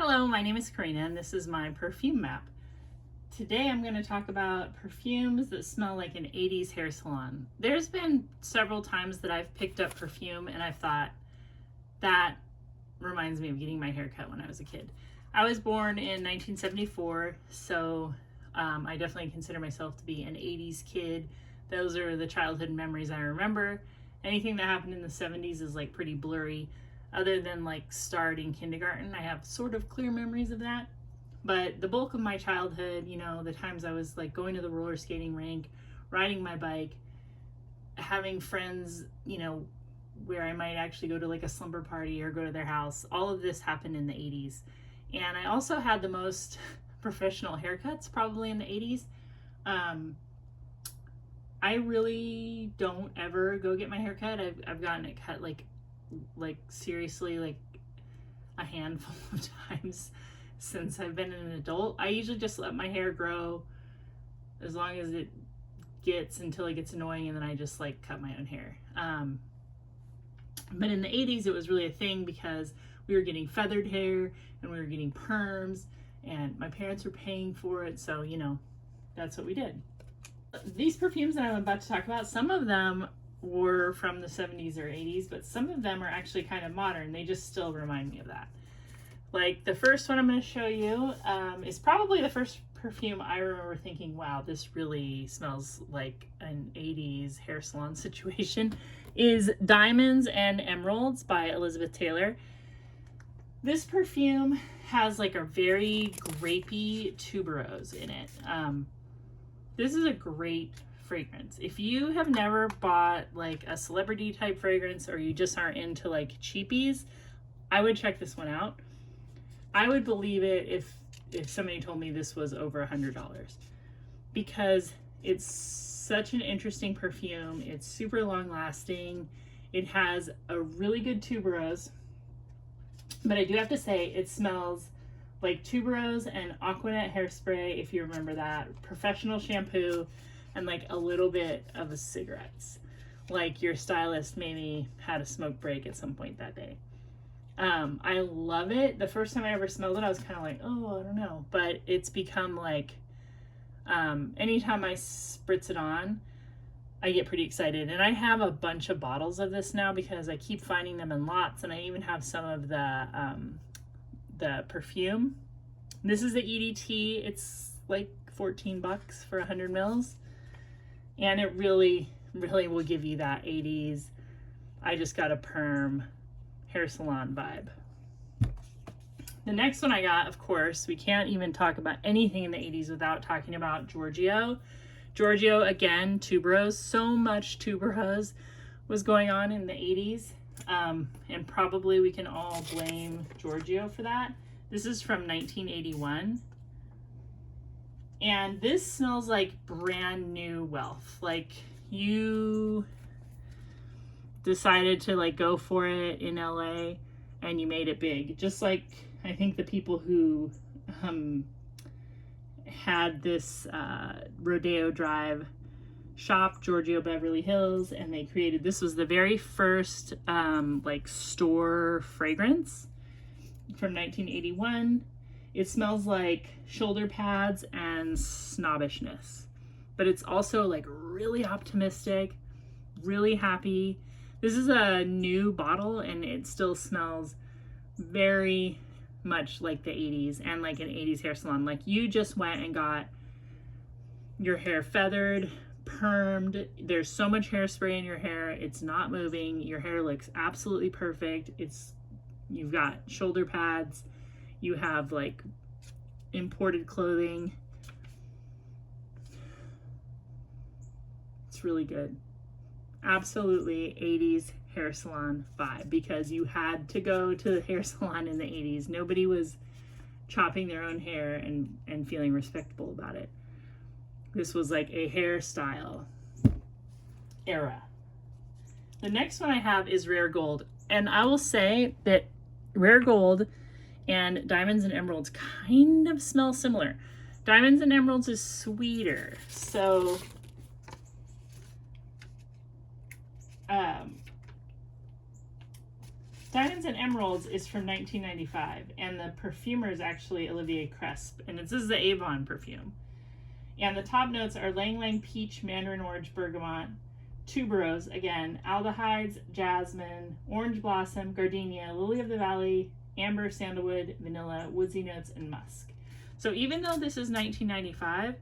Hello, my name is Karina and this is my perfume map. Today I'm going to talk about perfumes that smell like an 80s hair salon. There's been several times that I've picked up perfume and I've thought, that reminds me of getting my hair cut when I was a kid. I was born in 1974, so I definitely consider myself to be an 80s kid. Those are the childhood memories I remember. Anything that happened in the 70s is like pretty blurry. Other than like starting kindergarten, I have sort of clear memories of that. But the bulk of my childhood, you know, the times I was like going to the roller skating rink, riding my bike, having friends, you know, where I might actually go to like a slumber party or go to their house. All of this happened in the 80s. And I also had the most professional haircuts probably in the 80s. I really don't ever go get my hair cut. I've gotten it cut like seriously like a handful of times since I've been an adult. I usually just let my hair grow as long as it gets until it gets annoying, and then I just like cut my own hair. But in the 80s it was really a thing because we were getting feathered hair and we were getting perms and my parents were paying for it, so you know, that's what we did. These perfumes that I'm about to talk about, some of them were from the 70s or 80s, but some of them are actually kind of modern. They just still remind me of that. Like the first one I'm going to show you is probably the first perfume I remember thinking, wow, this really smells like an 80s hair salon situation, is Diamonds and Emeralds by Elizabeth Taylor. This perfume has like a very grapey tuberose in it. This is a great fragrance. If you have never bought like a celebrity type fragrance, or you just aren't into like cheapies, I would check this one out. I would believe it if somebody told me this was over $100, because it's such an interesting perfume. It's super long lasting. It has a really good tuberose, but I do have to say it smells like tuberose and Aquanet hairspray, if you remember that, professional shampoo, and like a little bit of a cigarettes. Like your stylist maybe had a smoke break at some point that day. I love it. The first time I ever smelled it, I was kind of like, oh, I don't know. But it's become like, anytime I spritz it on, I get pretty excited. And I have a bunch of bottles of this now because I keep finding them in lots, and I even have some of the perfume. This is the EDT. It's like 14 bucks for 100 mils. And it really, really will give you that 80s, I just got a perm hair salon vibe. The next one I got, of course, we can't even talk about anything in the 80s without talking about Giorgio. Giorgio, again, tuberose. So much tuberose was going on in the 80s. And probably we can all blame Giorgio for that. This is from 1981. And this smells like brand new wealth. Like you decided to like go for it in LA and you made it big. Just like I think the people who had this Rodeo Drive shop, Giorgio Beverly Hills, and they created, this was the very first like store fragrance from 1981. It smells like shoulder pads and snobbishness, but it's also like really optimistic, really happy. This is a new bottle and it still smells very much like the 80s and like an 80s hair salon. Like you just went and got your hair feathered, permed. There's so much hairspray in your hair. It's not moving. Your hair looks absolutely perfect. You've got shoulder pads. You have like imported clothing. It's really good. Absolutely 80s hair salon vibe, because you had to go to the hair salon in the 80s. Nobody was chopping their own hair and feeling respectable about it. This was like a hairstyle era. The next one I have is Rare Gold. And I will say that Rare Gold and Diamonds and Emeralds kind of smell similar. Diamonds and Emeralds is sweeter. So Diamonds and Emeralds is from 1995, and the perfumer is actually Olivier Cresp, and this is the Avon perfume. And the top notes are Lang Lang Peach, Mandarin Orange, Bergamot, Tuberose, again, aldehydes, jasmine, orange blossom, gardenia, lily of the valley, amber, sandalwood, vanilla, woodsy notes, and musk. So even though this is 1995,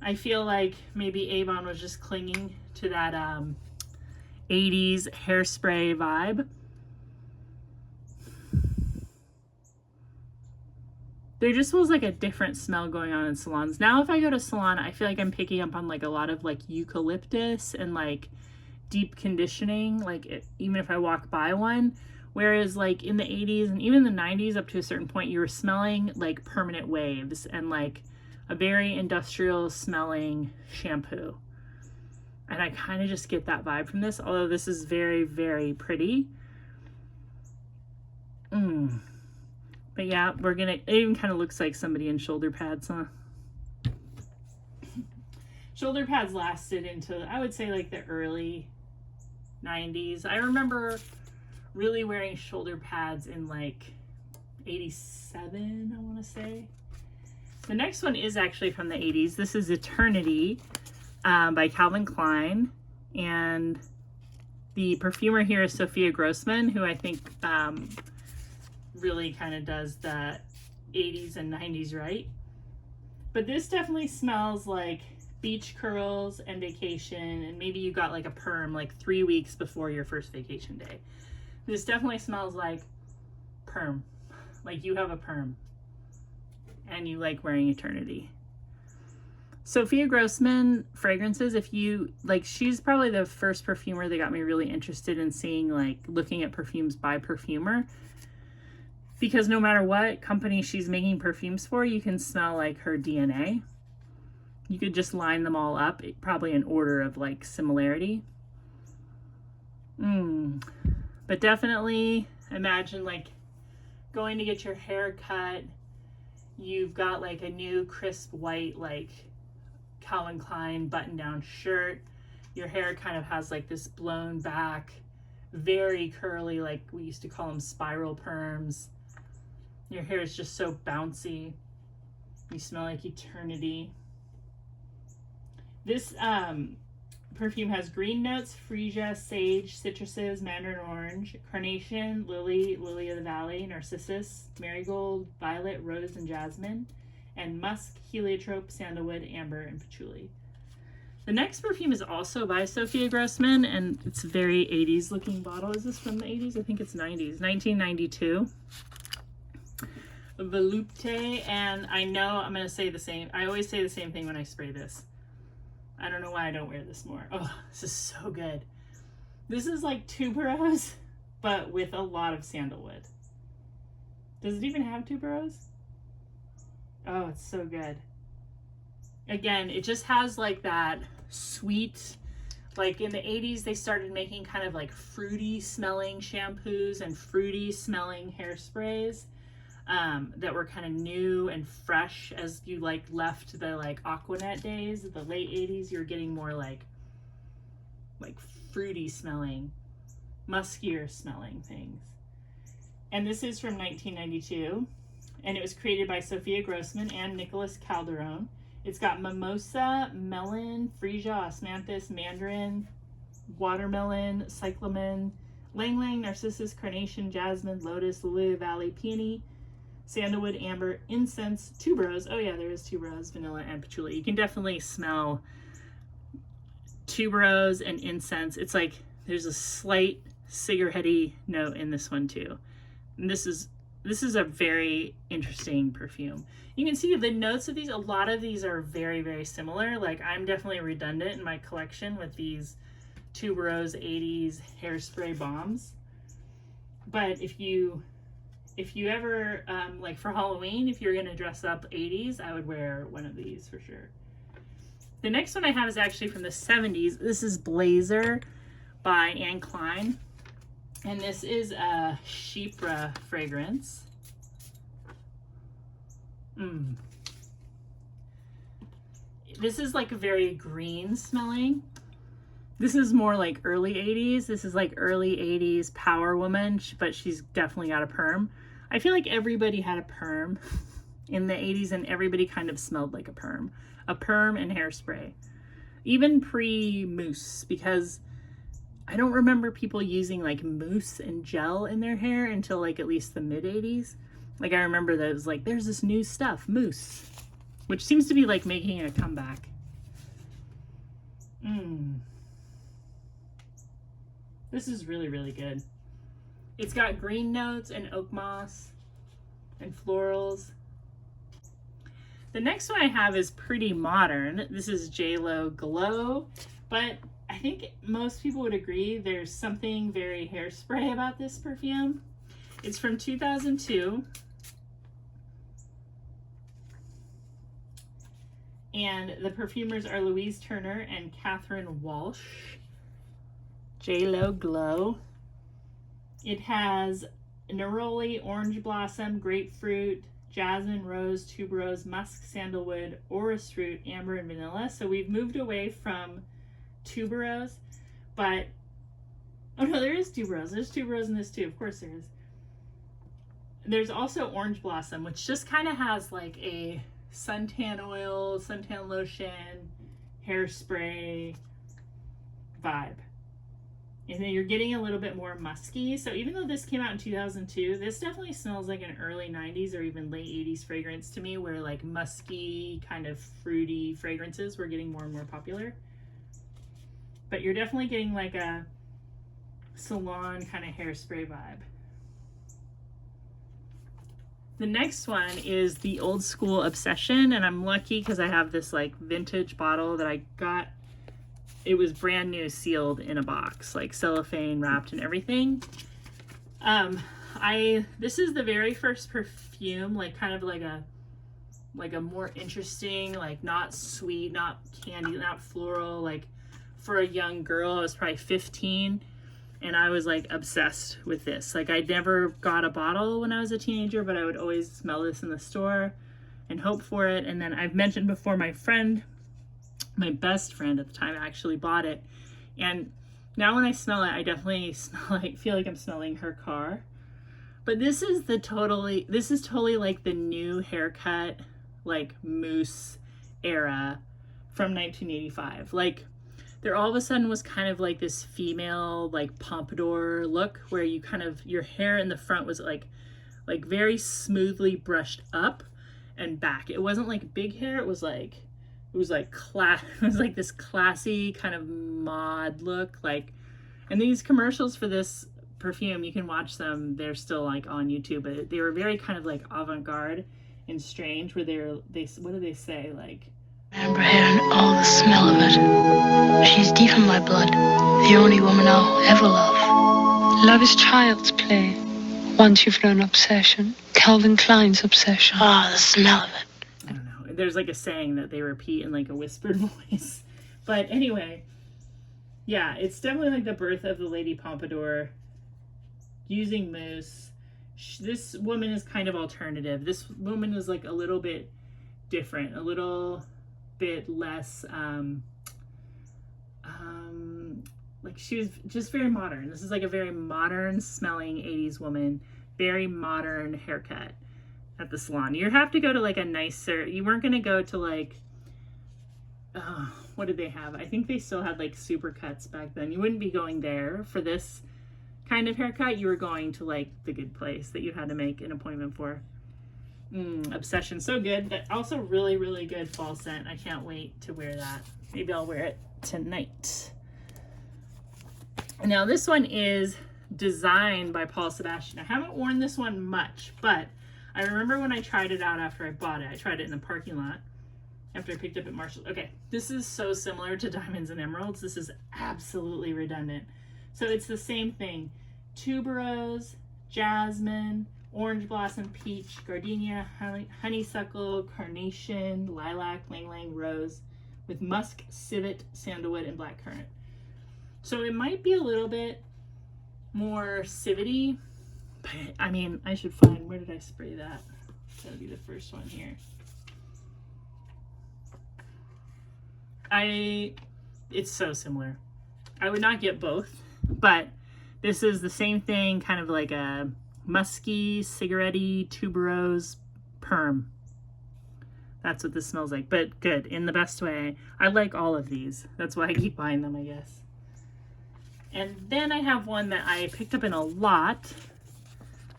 I feel like maybe Avon was just clinging to that 80s hairspray vibe. There just was like a different smell going on in salons. Now if I go to salon, I feel like I'm picking up on like a lot of like eucalyptus and like deep conditioning, like even if I walk by one. Whereas like in the 80s and even the 90s up to a certain point, you were smelling like permanent waves and like a very industrial smelling shampoo. And I kind of just get that vibe from this, although this is very, very pretty. But yeah, it even kind of looks like somebody in shoulder pads, huh? Shoulder pads lasted into, I would say, like the early 90s. I remember really wearing shoulder pads in like 87, I want to say. The next one is actually from the 80s. This is Eternity by Calvin Klein. And the perfumer here is Sophia Grossman, who I think really kind of does the 80s and 90s right. But this definitely smells like beach curls and vacation, and maybe you got like a perm like 3 weeks before your first vacation day. This definitely smells like perm, like you have a perm and you like wearing Eternity. Sophia Grossman fragrances, if you like, she's probably the first perfumer that got me really interested in seeing, like, looking at perfumes by perfumer. Because no matter what company she's making perfumes for, you can smell like her DNA. You could just line them all up, probably in order of like similarity. But definitely imagine like going to get your hair cut. You've got like a new crisp white like Calvin Klein button down shirt. Your hair kind of has like this blown back, very curly, like we used to call them spiral perms. Your hair is just so bouncy. You smell like Eternity. This perfume has green notes, freesia, sage, citruses, mandarin orange, carnation, lily, lily of the valley, narcissus, marigold, violet, rose, and jasmine, and musk, heliotrope, sandalwood, amber, and patchouli. The next perfume is also by Sophia Grossman, and it's a very 80s looking bottle. Is this from the 80s? I think it's 90s. 1992. Volupte, and I know I'm going to say the same. I always say the same thing when I spray this. I don't know why I don't wear this more. Oh, this is so good. This is like tuberose, but with a lot of sandalwood. Does it even have tuberose? Oh, it's so good. Again, it just has like that sweet, like in the 80s, they started making kind of like fruity smelling shampoos and fruity smelling hairsprays. That were kind of new and fresh as you like left the like Aquanet days, the late 80s. You're getting more like fruity smelling, muskier smelling things. And this is from 1992, and it was created by Sophia Grossman and Nicholas Calderon. It's got mimosa, melon, freesia, osmanthus, mandarin, watermelon, cyclamen, lang lang, narcissus, carnation, jasmine, lotus, lily of the valley, peony, sandalwood, amber, incense, tuberose. Oh yeah, there is tuberose, vanilla, and patchouli. You can definitely smell tuberose and incense. It's like there's a slight cigarette-y note in this one too. And this is a very interesting perfume. You can see the notes of these. A lot of these are very, very similar. Like I'm definitely redundant in my collection with these tuberose 80s hairspray bombs. But if you ever, like for Halloween, if you're gonna dress up 80s, I would wear one of these for sure. The next one I have is actually from the 70s. This is Blazer by Anne Klein. And this is a Chypre fragrance. This is like a very green smelling. This is more like early 80s. This is like early 80s power woman, but she's definitely got a perm. I feel like everybody had a perm in the 80s, and everybody kind of smelled like a perm and hairspray. Even pre-mousse, because I don't remember people using like mousse and gel in their hair until like at least the mid 80s. Like I remember that it was like, there's this new stuff, mousse, which seems to be like making a comeback. This is really, really good. It's got green notes and oak moss and florals. The next one I have is pretty modern. This is Jlo Glow, but I think most people would agree there's something very hairspray about this perfume. It's from 2002. And the perfumers are Louise Turner and Catherine Walsh. Jlo Glow. It has neroli, orange blossom, grapefruit, jasmine, rose, tuberose, musk, sandalwood, orris root, amber, and vanilla. So we've moved away from tuberose, but oh no, there is tuberose. There's tuberose in this too. Of course there is. There's also orange blossom, which just kind of has like a suntan oil, suntan lotion, hairspray vibe. And then you're getting a little bit more musky. So even though this came out in 2002, this definitely smells like an early 90s or even late 80s fragrance to me, where like musky, kind of fruity fragrances were getting more and more popular. But you're definitely getting like a salon kind of hairspray vibe. The next one is the Old School Obsession, and I'm lucky because I have this like vintage bottle that I got. It was brand new, sealed in a box, like cellophane wrapped and everything. This is the very first perfume, like kind of like a more interesting, like not sweet, not candy, not floral, like for a young girl. I was probably 15 and I was like obsessed with this. Like I never got a bottle when I was a teenager, but I would always smell this in the store and hope for it. And then I've mentioned before, my best friend at the time actually bought it, and now when I smell it, I definitely feel like I'm smelling her car. But this is totally like the new haircut, like mousse era from 1985. Like there all of a sudden was kind of like this female like pompadour look, where you kind of, your hair in the front was like very smoothly brushed up and back. It wasn't like big hair, it was like this classy kind of mod look. Like, and these commercials for this perfume, you can watch them, they're still like on YouTube, but they were very kind of like avant-garde and strange, where what do they say, like, I remember hearing all the smell of it. She's deep in my blood, the only woman I'll ever love. Love is child's play. Once you've known obsession, Calvin Klein's obsession. Ah, the smell of it. I don't know. There's like a saying that they repeat in like a whispered voice. But anyway, yeah, it's definitely like the birth of the Lady Pompadour using mousse. This woman is kind of alternative. This woman is like a little bit different, a little bit less, like she was just very modern. This is like a very modern smelling 80s woman, very modern haircut at the salon. You have to go to like a nicer, you weren't going to go to like, what did they have? I think they still had like super cuts back then. You wouldn't be going there for this kind of haircut. You were going to like the good place that you had to make an appointment for. Obsession, so good. But also really, really good fall scent. I can't wait to wear that. Maybe I'll wear it tonight. Now this one is designed by Paul Sebastian. I haven't worn this one much, but I remember when I tried it out after I bought it. I tried it in the parking lot after I picked up at Marshall's. Okay, this is so similar to Diamonds and Emeralds. This is absolutely redundant. So it's the same thing. Tuberose, jasmine, orange blossom, peach, gardenia, honeysuckle, carnation, lilac, lang-lang, rose, with musk, civet, sandalwood, and blackcurrant. So it might be a little bit more civety, but I mean, I should find, where did I spray that? It's gotta be the first one here. It's so similar. I would not get both, but this is the same thing, kind of like a musky, cigarette-y, tuberose perm. That's what this smells like, but good, in the best way. I like all of these. That's why I keep buying them, I guess. And then I have one that I picked up in a lot.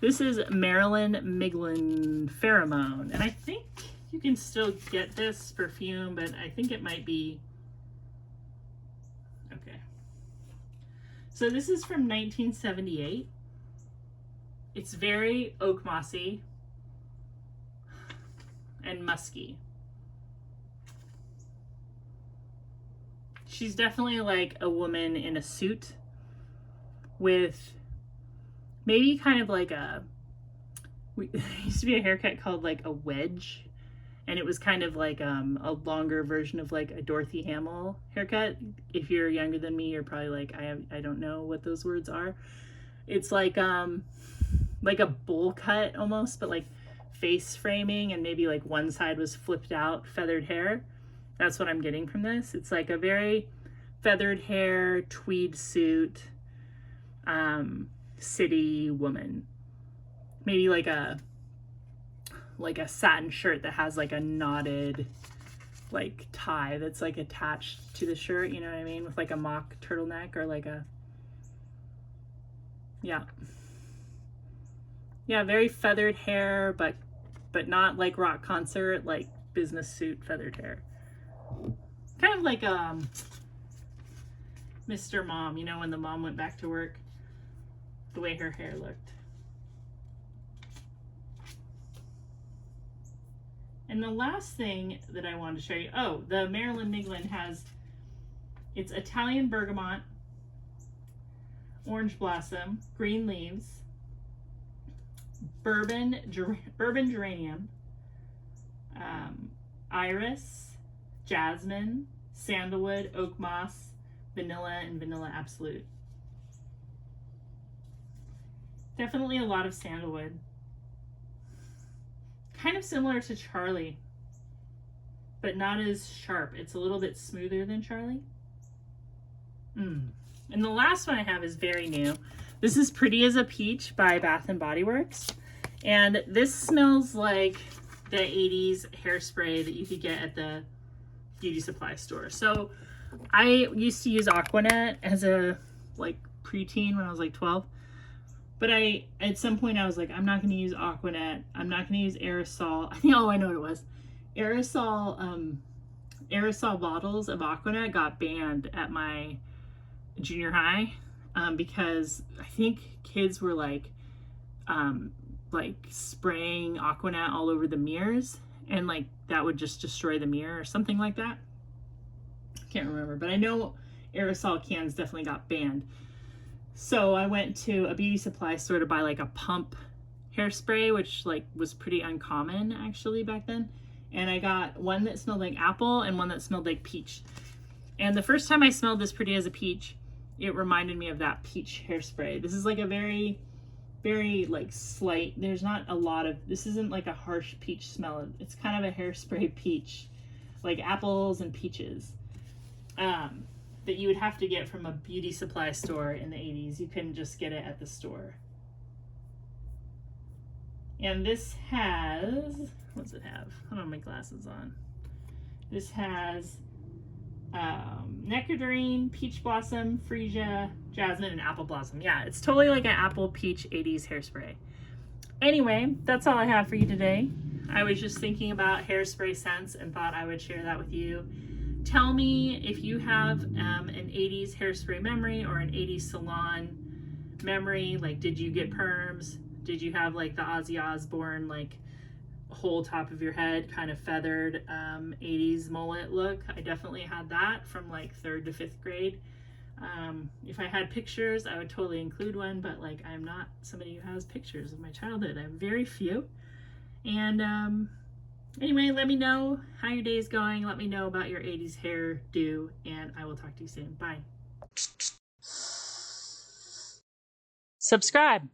This is Marilyn Miglin Pheromone. And I think you can still get this perfume, but I think it might be... Okay. So this is from 1978. It's very oak mossy and musky. She's definitely like a woman in a suit with maybe kind of like a, there used to be a haircut called like a wedge, and it was kind of like a longer version of like a Dorothy Hamill haircut. If you're younger than me, you're probably like, I don't know what those words are. It's like a bowl cut almost, but like face framing, and maybe like one side was flipped out, feathered hair. That's what I'm getting from this. It's like a very feathered hair, tweed suit, city woman. Maybe like a satin shirt that has like a knotted like tie that's like attached to the shirt, you know what I mean? With like a mock turtleneck or like a, yeah, very feathered hair, but not like rock concert, like business suit feathered hair. Kind of like Mr. Mom, you know, when the mom went back to work, the way her hair looked. And the last thing that I wanted to show you, oh, the Marilyn Miglin has, it's Italian bergamot, orange blossom, green leaves, bourbon geranium, iris, jasmine, sandalwood, oak moss, vanilla, and vanilla absolute. Definitely a lot of sandalwood. Kind of similar to Charlie, but not as sharp. It's a little bit smoother than Charlie. And the last one I have is very new. This is Pretty as a Peach by Bath & Body Works. And this smells like the 80s hairspray that you could get at the beauty supply store. So I used to use Aquanet as a like preteen when I was like 12. But at some point I was like, I'm not going to use Aquanet. I'm not going to use aerosol. I think, oh, I know what it was. Aerosol bottles of Aquanet got banned at my junior high because I think kids were like spraying Aquanet all over the mirrors, and like that would just destroy the mirror or something like that. I can't remember, but I know aerosol cans definitely got banned. So I went to a beauty supply store to buy like a pump hairspray, which like was pretty uncommon actually back then. And I got one that smelled like apple and one that smelled like peach. And the first time I smelled this Pretty as a Peach, it reminded me of that peach hairspray. This is like a very, very like slight, there's not a lot of, this isn't like a harsh peach smell. It's kind of a hairspray peach, like apples and peaches. That you would have to get from a beauty supply store in the 80s. You couldn't just get it at the store. And this has, what does it have? I don't have my glasses on. This has nectarine, peach blossom, freesia, jasmine, and apple blossom. Yeah, it's totally like an apple peach 80s hairspray. Anyway, that's all I have for you today. I was just thinking about hairspray scents and thought I would share that with you. Tell me if you have an 80s hairspray memory or an 80s salon memory. Like, did you get perms? Did you have like the Ozzy Osbourne, like whole top of your head kind of feathered 80s mullet look? I definitely had that from like 3rd to 5th grade. If I had pictures, I would totally include one, but like I'm not somebody who has pictures of my childhood. I have very few. And anyway, let me know how your day is going. Let me know about your 80s hairdo, and I will talk to you soon. Bye. Subscribe.